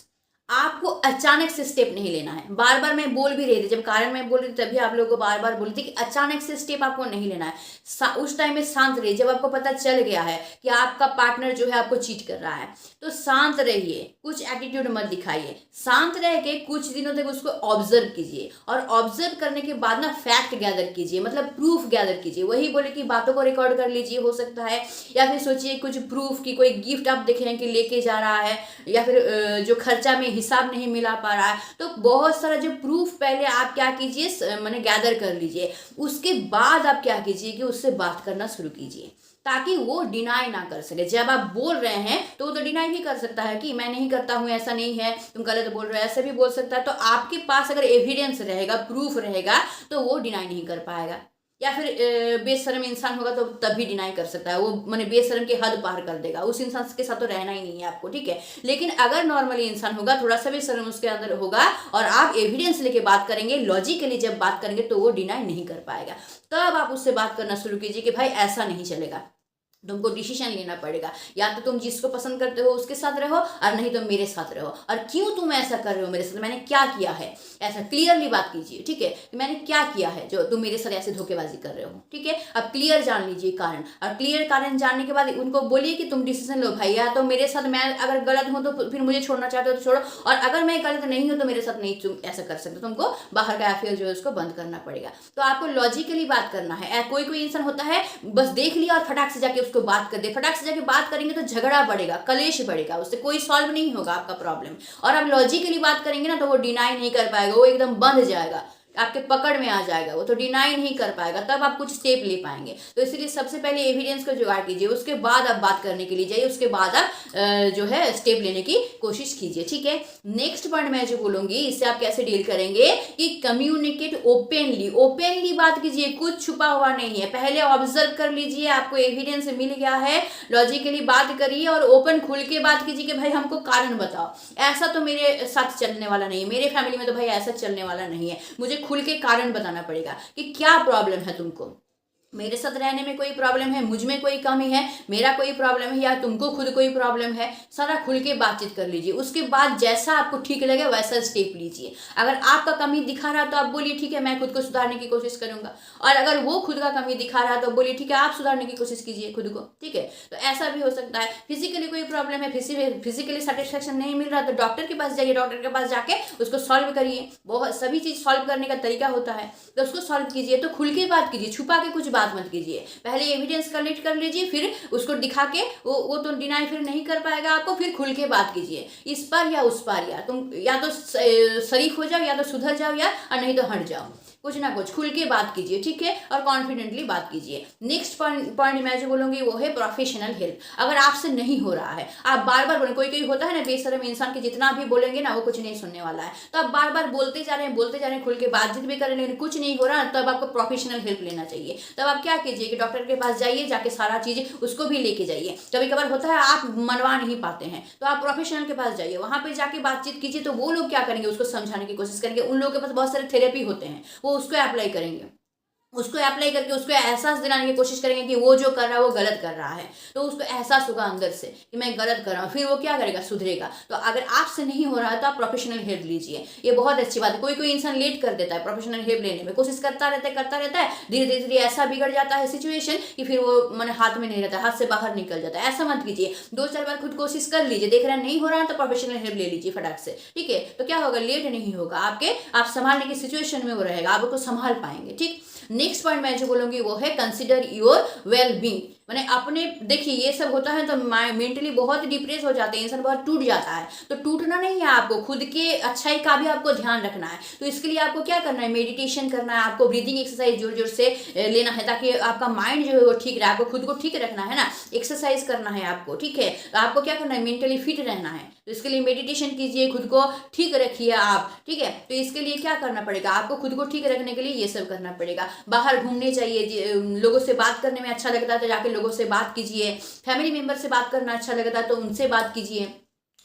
आपको अचानक से स्टेप नहीं लेना है। बार बार मैं बोल भी रही थी, जब कारण मैं बोल रही थी तभी आप लोगों को बार बार बोली थी कि अचानक से स्टेप आपको नहीं लेना है। उस टाइम में शांत रहिए। जब आपको पता चल गया है कि आपका पार्टनर जो है आपको चीट कर रहा है, तो शांत रहिए, कुछ एटीट्यूड मत दिखाइए। शांत रह के कुछ दिनों तक उसको ऑब्जर्व कीजिए, और ऑब्जर्व करने के बाद ना फैक्ट गैदर कीजिए, मतलब प्रूफ गैदर कीजिए। वही बोले कि बातों को रिकॉर्ड कर लीजिए, हो सकता है, या फिर सोचिए कुछ प्रूफ की कोई गिफ्ट आप देख रहे हैं कि लेके जा रहा है, या फिर जो खर्चा में हिसाब नहीं मिला पा रहा है, तो बहुत सारा जो प्रूफ पहले आप क्या कीजिए, मैंने गैदर कर लीजिए। उसके बाद आप क्या कीजिए कि उससे बात करना शुरू कीजिए, ताकि वो डिनाई ना कर सके। जब आप बोल रहे हैं तो वो तो डिनाई भी कर सकता है कि मैं नहीं करता हूं, ऐसा नहीं है, तुम गलत बोल रहे हो, ऐसे भी बोल सकता है। तो आपके पास अगर एविडेंस रहेगा, प्रूफ रहेगा, तो वो डिनाई नहीं कर पाएगा। या फिर बेशर्म इंसान होगा तो तभी डिनाई कर सकता है, वो माने बेशर्म के हद पार कर देगा, उस इंसान के साथ तो रहना ही नहीं है आपको, ठीक है। लेकिन अगर नॉर्मली इंसान होगा, थोड़ा सा भी शर्म उसके अंदर होगा, और आप एविडेंस लेके बात करेंगे, लॉजिकली जब बात करेंगे, तो वो डिनाई नहीं कर पाएगा। तब आप उससे बात करना शुरू कीजिए कि भाई ऐसा नहीं चलेगा, तुमको डिसीजन लेना पड़ेगा, या तो तुम जिसको पसंद करते हो उसके साथ रहो और नहीं तो मेरे साथ रहो। और क्यों तुम ऐसा कर रहे हो मेरे साथ, मैंने क्या किया है, ऐसा क्लियरली बात कीजिए, ठीक है, कि मैंने क्या किया है जो तुम मेरे साथ ऐसे धोखेबाजी कर रहे हो, ठीक है। अब क्लियर जान लीजिए कारण, और क्लियर कारण जानने के बाद उनको बोलिए कि तुम डिसीजन लो भाई, या तो मेरे साथ मैं अगर गलत हूँ तो फिर मुझे छोड़ना चाहते हो तो छोड़ो, और अगर मैं गलत नहीं हूँ तो मेरे साथ नहीं, तुम ऐसा कर सकते, तुमको बाहर का अफेयर जो है उसको बंद करना पड़ेगा। तो आपको लॉजिकली बात करना है। कोई कोई इंसान होता है बस देख लिया और फटाक से जाके उसको बात कर दे, फटाक से जाके बात करेंगे तो झगड़ा बढ़ेगा, कलेश बढ़ेगा, उससे कोई सॉल्व नहीं होगा आपका प्रॉब्लम। और आप लॉजिकली बात करेंगे ना तो वो डिनाई नहीं कर पाएगा, वो एकदम बंध जाएगा, आपके पकड़ में आ जाएगा, वो तो डिनाई नहीं कर पाएगा, तब आप कुछ स्टेप ले पाएंगे। तो इसलिए सबसे पहले एविडेंस को जुगाड़ कीजिए, उसके बाद आप बात करने के लिए जाइए, उसके बाद आप जो है स्टेप लेने की कोशिश कीजिए, ठीक है। नेक्स्ट पॉइंट मैं जो बोलूंगी, इससे आप कैसे डील करेंगे कि कम्युनिकेट ओपनली, ओपनली बात कीजिए, कुछ छुपा हुआ नहीं है। पहले ऑब्जर्व कर लीजिए, आपको एविडेंस मिल गया है, लॉजिकली बात करिए और ओपन खुल के बात कीजिए कि भाई हमको कारण बताओ, ऐसा तो मेरे साथ चलने वाला नहीं है, मेरे फैमिली में तो भाई ऐसा चलने वाला नहीं है, मुझे खुल के कारण बताना पड़ेगा कि क्या प्रॉब्लम है तुमको, मेरे साथ रहने में कोई प्रॉब्लम है, मुझ में कोई कमी है, मेरा कोई प्रॉब्लम है, या तुमको खुद कोई प्रॉब्लम है, सारा खुल के बातचीत कर लीजिए। उसके बाद जैसा आपको ठीक लगे वैसा स्टेप लीजिए। अगर आपका कमी दिखा रहा है तो आप बोलिए ठीक है मैं खुद को सुधारने की कोशिश करूंगा, और अगर वो खुद का कमी दिखा रहा है तो बोलिए ठीक है आप सुधारने की कोशिश कीजिए खुद को, ठीक है। तो ऐसा भी हो सकता है। फिजिकली कोई प्रॉब्लम है, फिजिकली सेटिस्फेक्शन नहीं मिल रहा तो डॉक्टर के पास जाइए, डॉक्टर के पास जाके उसको सॉल्व करिए। बहुत सभी चीज सॉल्व करने का तरीका होता है, तो उसको सॉल्व कीजिए। तो खुल के बात कीजिए, छुपा के कुछ बात मत कीजिए, पहले एविडेंस कलेक्ट कर लीजिए, फिर उसको दिखा के वो तो डिनाई फिर नहीं कर पाएगा आपको, फिर खुल के बात कीजिए, इस पर या उस पर, या तुम या तो शरीफ हो जाओ, या तो सुधर जाओ, या और नहीं तो हट जाओ, कुछ ना कुछ खुल के बात कीजिए, ठीक है, और कॉन्फिडेंटली बात कीजिए। नेक्स्ट पॉइंट मैं जो बोलूंगी वो है प्रोफेशनल हेल्प। अगर आपसे नहीं हो रहा है, आप बार बार बोलें, कोई कोई होता है ना बेशर्म इंसान की जितना भी बोलेंगे ना वो कुछ नहीं सुनने वाला है, तो आप बार बार बोलते जा रहे हैं, बोलते जा रहे हैं, खुल के बातचीत भी कर रहे हैं, लेकिन कुछ नहीं हो रहा, तब आपको प्रोफेशनल हेल्प लेना चाहिए। तब आप क्या कीजिए कि डॉक्टर के पास जाइए, जाके सारा चीज उसको भी लेके जाइए। कभी कभार होता है आप मनवा नहीं पाते हैं तो आप प्रोफेशनल के पास जाइए, वहां पे जाके बातचीत कीजिए, तो वो लोग क्या करेंगे, उसको समझाने की कोशिश करेंगे। उन लोगों के पास बहुत सारे थेरेपी होते हैं, वो उसको अप्लाई करेंगे, उसको अप्लाई करके उसको एहसास दिलाने की कोशिश करेंगे कि वो जो कर रहा है वो गलत कर रहा है, तो उसको एहसास होगा अंदर से कि मैं गलत कर रहा हूँ, फिर वो क्या करेगा, सुधरेगा। तो अगर आपसे नहीं हो रहा है तो आप प्रोफेशनल हेल्प लीजिए, ये बहुत अच्छी बात है। कोई कोई इंसान लेट कर देता है प्रोफेशनल हेल्प लेने में, कोशिश करता रहता है, धीरे धीरे धीरे ऐसा बिगड़ जाता है सिचुएशन कि फिर वो मैंने हाथ में नहीं रहता, हाथ से बाहर निकल जाता है। ऐसा मत कीजिए, 2-4 बार खुद कोशिश कर लीजिए, देख रहे हैं नहीं हो रहा है तो प्रोफेशनल हेल्प ले लीजिए फटाक से, ठीक है। तो क्या होगा, लेट नहीं होगा, आपके आप संभालने की सिचुएशन में वो रहेगा, आप उसको संभाल पाएंगे, ठीक। नेक्स्ट पॉइंट मैं जो बोलूंगी वो है कंसिडर योर वेल बींग। मैंने अपने, देखिए ये सब होता है तो मेंटली बहुत डिप्रेस हो जाते हैं, इंसान बहुत टूट जाता है। तो टूटना नहीं है, आपको खुद के अच्छाई का भी आपको ध्यान रखना है। तो इसके लिए आपको क्या करना है, मेडिटेशन करना है, आपको ब्रीदिंग एक्सरसाइज जोर जोर से लेना है ताकि आपका माइंड जो है वो ठीक रहे। आपको खुद को ठीक रखना है ना, एक्सरसाइज करना है आपको, ठीक है। तो आपको क्या करना है, मेंटली फिट रहना है, तो इसके लिए मेडिटेशन कीजिए, खुद को ठीक रखिए आप, ठीक है। तो इसके लिए क्या करना पड़ेगा, आपको खुद को ठीक रखने के लिए ये सब करना पड़ेगा। बाहर घूमने चाहिए, लोगों से बात करने में अच्छा लगता है तो जाके लोगों से बात कीजिए, फैमिली मेंबर से बात करना अच्छा लगता है तो उनसे बात कीजिए,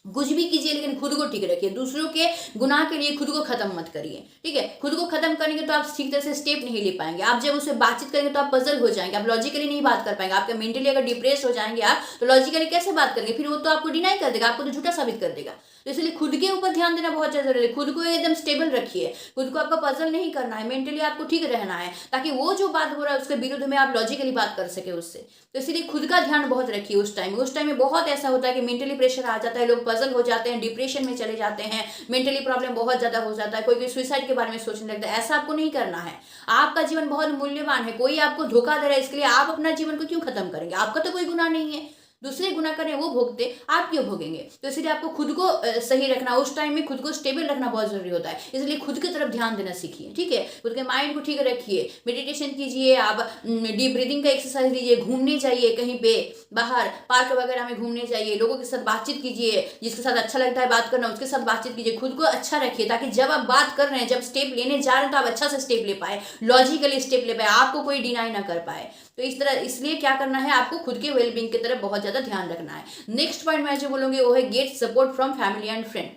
कुछ भी कीजिए लेकिन खुद को ठीक रखिए। दूसरों के गुनाह के लिए खुद को खत्म मत करिए, ठीक है। खुद को खत्म करेंगे तो आप ठीक तरह से स्टेप नहीं ले पाएंगे। आप जब उससे बातचीत करेंगे तो आप पजल हो जाएंगे, आप लॉजिकली नहीं बात कर पाएंगे। आपके मेंटली अगर डिप्रेस हो जाएंगे आप तो लॉजिकली कैसे बात करेंगे, फिर वो तो आपको डिनाई कर देगा, आपको तो झूठा साबित कर देगा। तो इसलिए खुद के ऊपर ध्यान देना बहुत ज्यादा जरूरी है। खुद को एकदम स्टेबल रखिए, खुद को आपका पजल नहीं करना है, मेंटली आपको ठीक रहना है ताकि वो जो बात हो रहा है उसके विरुद्ध में आप लॉजिकली बात कर सके उससे। तो इसलिए खुद का ध्यान बहुत रखिए उस टाइम में बहुत ऐसा होता है कि मेंटली प्रेशर आ जाता है, लोग पजल हो जाते हैं, डिप्रेशन में चले जाते हैं, मेंटली प्रॉब्लम बहुत ज्यादा हो जाता है, कोई सुसाइड के बारे में सोचने लगता है। ऐसा आपको नहीं करना है, आपका जीवन बहुत मूल्यवान है, कोई आपको धोखा दे रहा है इसके लिए आप अपना जीवन को क्यों खत्म करेंगे। आपका तो कोई गुनाह नहीं है, दूसरे गुना करें वो भोगते, आप क्यों भोगेंगे। तो इसलिए आपको खुद को सही रखना, उस टाइम में खुद को स्टेबल रखना बहुत जरूरी होता है। इसलिए खुद की तरफ ध्यान देना सीखिए, ठीक है। खुद के माइंड को ठीक रखिए, मेडिटेशन कीजिए, आप डीप ब्रीदिंग का एक्सरसाइज लीजिए, घूमने जाइए कहीं पे बाहर पार्क वगैरह में घूमने जाइए, लोगों के साथ बातचीत कीजिए, जिसके साथ अच्छा लगता है बात करना उसके साथ बातचीत कीजिए। खुद को अच्छा रखिए ताकि जब आप बात कर रहे हैं, जब स्टेप लेने जा रहे हैं तो आप अच्छा से स्टेप ले पाए, लॉजिकली स्टेप ले पाए, आपको कोई डिनाई ना कर पाए। तो इस तरह इसलिए क्या करना है, आपको खुद के वेलबींग की तरफ बहुत ज्यादा ध्यान रखना है। नेक्स्ट पॉइंट मैं जो बोलूंगी वो है get support from family and friend.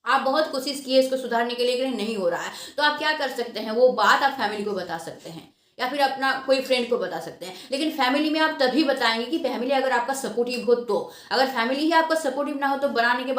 आप बहुत कोशिश किए इसको सुधारने के लिए लेकिन नहीं हो रहा है तो आप क्या कर सकते हैं, वो बात आप फैमिली को बता सकते हैं या फिर अपना कोई फ्रेंड को बता सकते हैं। लेकिन फैमिली में आप तभी बताएंगे कि फैमिली अगर आपका सपोर्टिव हो तो। अगर फैमिली ही आपका सपोर्टिव ना हो तो बताने के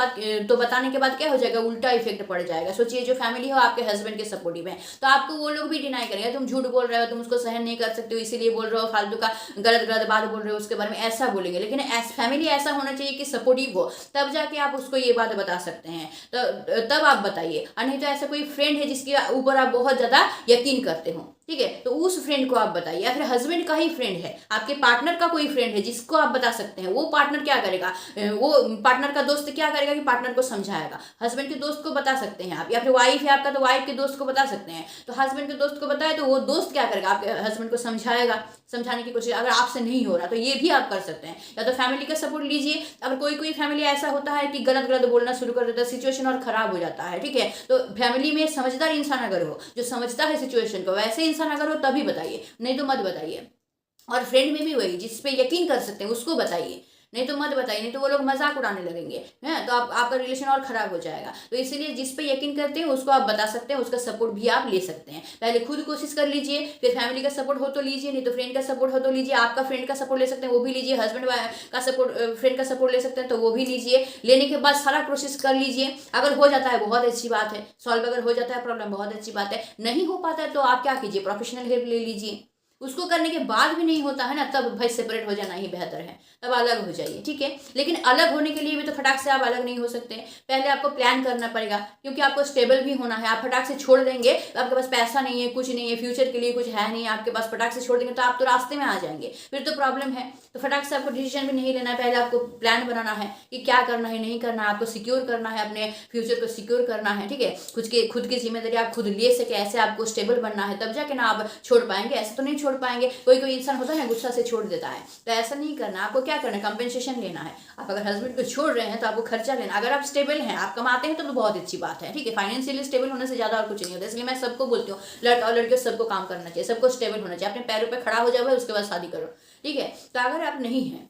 बाद क्या हो जाएगा, उल्टा इफेक्ट पड़ जाएगा। सोचिए जो फैमिली हो आपके हस्बैंड के सपोर्टिव है तो आपको वो लोग भी डिनाई करेंगे, तुम झूठ बोल रहे हो, तुम उसको सहन नहीं कर सकते हो इसीलिए बोल रहे हो, फालतू का गलत गलत बात बोल रहे हो उसके बारे में, ऐसा बोलेंगे। लेकिन फैमिली ऐसा होना चाहिए कि सपोर्टिव हो, तब जाके आप उसको ये बात बता सकते हैं, तो तब आप बताइए। और नहीं तो ऐसा कोई फ्रेंड है जिसके ऊपर आप बहुत ज्यादा यकीन करते हो, ठीक है, तो उस फ्रेंड को आप बताइए। या फिर हस्बैंड का ही फ्रेंड है, आपके पार्टनर का कोई फ्रेंड है जिसको आप बता सकते हैं, वो पार्टनर क्या करेगा, वो पार्टनर का दोस्त क्या करेगा कि पार्टनर को समझाएगा। हस्बैंड के दोस्त को बता सकते हैं आप, या फिर वाइफ है आपका तो वाइफ के दोस्त को बता सकते हैं। तो हस्बैंड के दोस्त को बताए तो वो दोस्त क्या करेगा, आपके हस्बैंड को समझाएगा, समझाने की कोशिश, अगर आपसे नहीं हो रहा तो ये भी आप कर सकते हैं। या तो फैमिली का सपोर्ट लीजिए। अगर कोई कोई फैमिली ऐसा होता है कि गलत गलत बोलना शुरू कर देता है, सिचुएशन और खराब हो जाता है, ठीक है, तो फैमिली में समझदार इंसान अगर हो, जो समझता है सिचुएशन को, वैसे इंसान अगर हो तभी बताइए, नहीं तो मत बताइए। और फ्रेंड में भी वही, जिस पे यकीन कर सकते हैं उसको बताइए, नहीं तो मत बताइए, नहीं तो वो लोग मजाक उड़ाने लगेंगे, है तो आपका रिलेशन और खराब हो जाएगा। तो इसीलिए जिस पे यकीन करते हैं उसको आप बता सकते हैं, उसका सपोर्ट भी आप ले सकते हैं। पहले खुद कोशिश कर लीजिए, फिर फैमिली का सपोर्ट हो तो लीजिए, नहीं तो फ्रेंड का सपोर्ट हो तो लीजिए, आपका फ्रेंड का सपोर्ट ले सकते हैं वो भी लीजिए, हस्बैंड का सपोर्ट, फ्रेंड का सपोर्ट ले सकते हैं तो वो भी लीजिए। लेने के बाद सारा प्रोसेस कर लीजिए। अगर हो जाता है बहुत अच्छी बात है, सॉल्व अगर हो जाता है प्रॉब्लम बहुत अच्छी बात है, नहीं हो पाता है तो आप क्या कीजिए, प्रोफेशनल हेल्प ले लीजिए। उसको करने के बाद भी नहीं होता है ना, तब भाई सेपरेट हो जाना ही बेहतर है, तब अलग हो जाइए, ठीक है। लेकिन अलग होने के लिए भी तो फटाक से आप अलग नहीं हो सकते, पहले आपको प्लान करना पड़ेगा, क्योंकि आपको स्टेबल भी होना है। आप फटाक से छोड़ देंगे तो आपके पास पैसा नहीं है, कुछ नहीं है, फ्यूचर के लिए कुछ है नहीं आपके पास, फटाक से छोड़ देंगे तो आप तो रास्ते में आ जाएंगे, फिर तो प्रॉब्लम है। तो फटाक से आपको डिसीजन भी नहीं लेना है, पहले आपको प्लान बनाना है कि क्या करना है नहीं करना है, आपको सिक्योर करना है, अपने फ्यूचर को सिक्योर करना है, ठीक है। खुद की जिम्मेदारी आप खुद ले सके, ऐसे आपको स्टेबल बनना है, तब जाके ना आप छोड़ पाएंगे, ऐसे तो नहीं छोड़ पाएंगे। कोई इंसान होता है गुस्सा से छोड़ देता है, तो ऐसा नहीं करना। आपको क्या करना है, कंपेंसेशन लेना है। आप अगर हस्बैंड को छोड़ रहे हैं तो आपको खर्चा लेना। अगर आप स्टेबल हैं, आप कमाते हैं तो बहुत अच्छी बात है, ठीक है। फाइनेंशियली स्टेबल होने से ज्यादा और कुछ नहीं होता, इसलिए मैं सबको बोलती हूँ, लड़का और लड़कियों सबको काम करना चाहिए, सबको स्टेबल होना चाहिए, अपने पैरों पर खड़ा हो जाओ उसके बाद शादी करो, ठीक है। तो अगर आप नहीं है,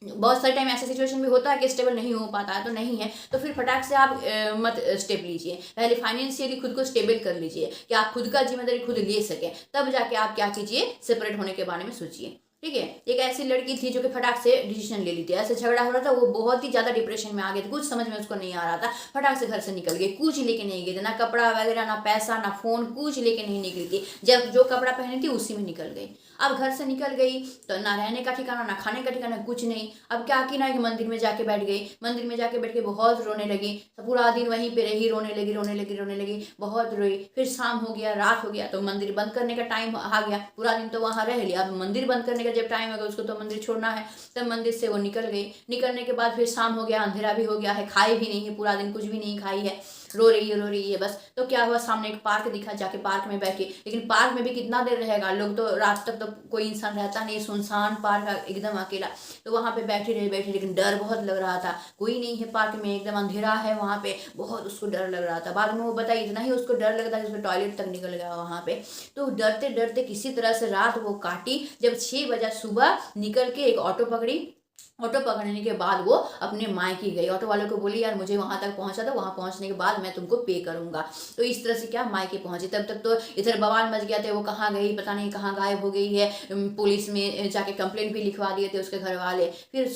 बहुत सारे टाइम ऐसा सिचुएशन भी होता है कि स्टेबल नहीं हो पाता है, तो नहीं है तो फिर फटाक से आप मत स्टेप लीजिए। पहले फाइनेंशियली खुद को स्टेबल कर लीजिए कि आप खुद का जिम्मेदारी खुद ले सकें, तब जाके आप क्या कीजिए, सेपरेट होने के बारे में सोचिए, ठीक है। एक ऐसी लड़की थी जो कि फटाक से डिसीजन ले ली थी, ऐसे झगड़ा हो रहा था, वो बहुत ही ज्यादा डिप्रेशन में आ गई थी, कुछ समझ में उसको नहीं आ रहा था, फटाक से घर से निकल गई, कुछ लेके नहीं गई थी, ना कपड़ा वगैरह, ना पैसा, ना फोन, कुछ लेके नहीं निकली थी। जब जो कपड़ा पहनी थी उसी में निकल गई। अब घर से निकल गई तो ना रहने का ठिकाना, ना खाने का ठिकाना, कुछ नहीं। अब क्या की ना कि मंदिर में जाके बैठ गई, मंदिर में जाके बैठ के बहुत रोने लगी, तो पूरा दिन वहीं पे रही, रोने लगी रोने लगी रोने लगी, बहुत रोई। फिर शाम हो गया, रात हो गया, तो मंदिर बंद करने का टाइम आ गया, पूरा दिन तो वहां रह लिया। अब मंदिर बंद करने का जब टाइम आ गया, उसको तो मंदिर छोड़ना है, तब मंदिर से वो निकल गई। निकलने के बाद फिर शाम हो गया, अंधेरा भी हो गया है, खाई भी नहीं है, पूरा दिन कुछ भी नहीं खाई है, रो रही है बस। तो क्या हुआ, सामने एक पार्क दिखा, जाके पार्क में बैठी। लेकिन पार्क में भी कितना देर रहेगा, लोग तो रात तक तो कोई इंसान रहता नहीं, सुनसान पार्क एकदम अकेला। तो वहां पे बैठी रही, लेकिन डर बहुत लग रहा था, कोई नहीं है पार्क में, एकदम अंधेरा है वहां पे, बहुत उसको डर लग रहा था। बाद में वो बताई इतना ही उसको डर लग रहा था कि उसको टॉयलेट तक निकल गया वहां पे। तो डरते डरते किसी तरह से रात वो काटी। जब 6 बजे सुबह निकल के एक ऑटो पकड़ी, ऑटो पकड़ने के बाद वो अपने मायके गई। ऑटो वाले को बोली यार मुझे वहां तक पहुंचा दो, वहां पहुंचने के बाद मैं तुमको पे करूंगा। तो इस तरह से क्या मायके पहुंची। तब तक तो इधर बवाल मच गया था, वो कहाँ गई पता नहीं, कहाँ गायब हो गई है। पुलिस में जाके कंप्लेंट भी लिखवा दिए थे उसके घर वाले। फिर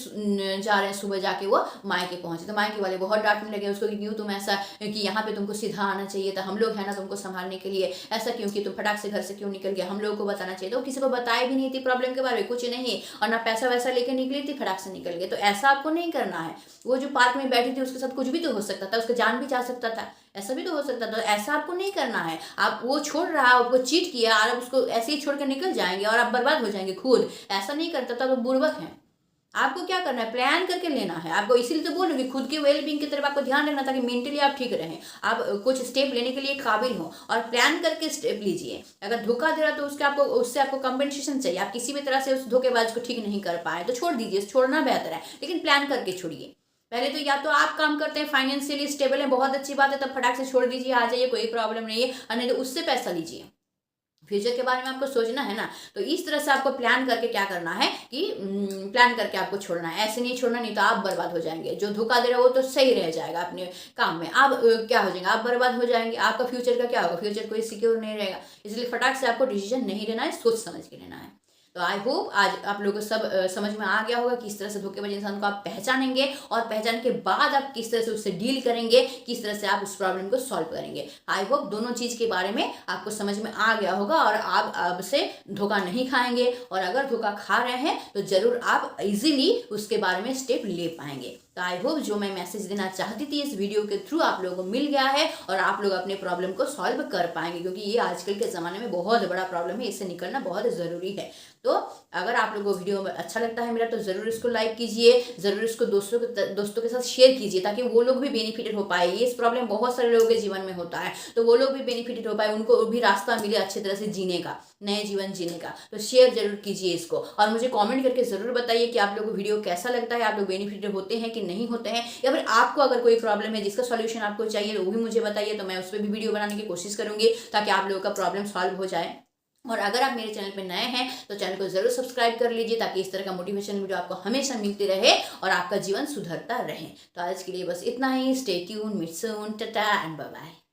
जा रहे हैं सुबह जाके वो मायके पहुंचे, तो मायके वाले बहुत डांटने लगे उसको कि क्यों तुम ऐसा, कि यहाँ पे तुमको सीधा आना चाहिए था, हम लोग है ना तुमको संभालने के लिए, ऐसा क्यों कि तुम फटाक से घर से क्यों निकल गया, हम लोगों को बताना चाहिए। तो किसी को बताया भी नहीं थी प्रॉब्लम के बारे में, कुछ नहीं, और ना पैसा वैसा लेके निकली थी, फटाक से निकल गए। तो ऐसा आपको नहीं करना है। वो जो पार्क में बैठी थी उसके साथ कुछ भी तो हो सकता था, उसका जान भी जा सकता था, ऐसा भी तो हो सकता था। ऐसा आपको नहीं करना है। आप वो छोड़ रहा, आपको चीट किया और आप उसको ऐसे ही छोड़ कर निकल जाएंगे और आप बर्बाद हो जाएंगे खुद, ऐसा नहीं करता था, तो बुर्बक है। आपको क्या करना है, प्लान करके लेना है आपको। इसीलिए तो बोल रही हूँ कि खुद के वेलबींग की तरफ आपको ध्यान रखना, ताकि मेंटली आप ठीक रहें, आप कुछ स्टेप लेने के लिए काबिल हो, और प्लान करके स्टेप लीजिए। अगर धोखा दे रहा तो उससे आपको कंपेंसेशन चाहिए। आप किसी भी तरह से उस धोखेबाज को ठीक नहीं कर पाए तो छोड़ दीजिए, छोड़ना बेहतर है, लेकिन प्लान करके छोड़िए। पहले तो या तो आप काम करते हैं, फाइनेंशियली स्टेबल है, बहुत अच्छी बात है, तब फटाक से छोड़ दीजिए, आ जाइए, कोई प्रॉब्लम नहीं है, और नहीं तो उससे पैसा लीजिए। फ्यूचर के बारे में आपको सोचना है ना, तो इस तरह से आपको प्लान करके क्या करना है कि प्लान करके आपको छोड़ना है, ऐसे नहीं छोड़ना, नहीं तो आप बर्बाद हो जाएंगे। जो धोखा दे रहा है वो तो सही रह जाएगा अपने काम में, आप क्या हो जाएंगे, आप बर्बाद हो जाएंगे, आपका फ्यूचर का क्या होगा, फ्यूचर कोई सिक्योर नहीं रहेगा। इसलिए फटाक से आपको डिसीजन नहीं लेना है, सोच समझ के लेना है। तो आई होप आज आप लोगों को सब समझ में आ गया होगा कि किस तरह से धोखेबाज इंसान को आप पहचानेंगे और पहचान के बाद आप किस तरह से उससे डील करेंगे, किस तरह से आप उस प्रॉब्लम को सॉल्व करेंगे। आई होप दोनों चीज़ के बारे में आपको समझ में आ गया होगा और आप अब से धोखा नहीं खाएंगे, और अगर धोखा खा रहे हैं तो ज़रूर आप इजीली उसके बारे में स्टेप ले पाएंगे। तो आई होप जो मैं मैसेज देना चाहती थी इस वीडियो के थ्रू आप लोगों को मिल गया है और आप लोग अपने प्रॉब्लम को सॉल्व कर पाएंगे, क्योंकि ये आजकल के ज़माने में बहुत बड़ा प्रॉब्लम है, इससे निकलना बहुत ज़रूरी है। तो अगर आप लोगों को वीडियो में अच्छा लगता है मेरा, तो ज़रूर इसको लाइक कीजिए, ज़रूर इसको दोस्तों के साथ शेयर कीजिए, ताकि वो लोग भी बेनिफिटेड हो पाए। ये इस प्रॉब्लम बहुत सारे लोगों के जीवन में होता है, तो वो लोग भी बेनिफिटेड हो पाए, उनको भी रास्ता मिले अच्छी तरह से जीने का, नए जीवन जीने का। तो शेयर जरूर कीजिए इसको, और मुझे कमेंट करके ज़रूर बताइए कि आप लोगों को वीडियो कैसा लगता है, आप लोग बेनिफिटेड होते हैं कि नहीं होते हैं, या फिर आपको अगर कोई प्रॉब्लम है जिसका सॉल्यूशन आपको चाहिए वो भी मुझे बताइए, तो मैं उस पर भी वीडियो बनाने की कोशिश करूँगी ताकि आप लोगों का प्रॉब्लम सॉल्व हो जाए। और अगर आप मेरे चैनल पे नए हैं तो चैनल को जरूर सब्सक्राइब कर लीजिए, ताकि इस तरह का मोटिवेशन वीडियो आपको हमेशा मिलती रहे और आपका जीवन सुधरता रहे। तो आज के लिए बस इतना ही। Stay tune, meet soon, tata and bye bye.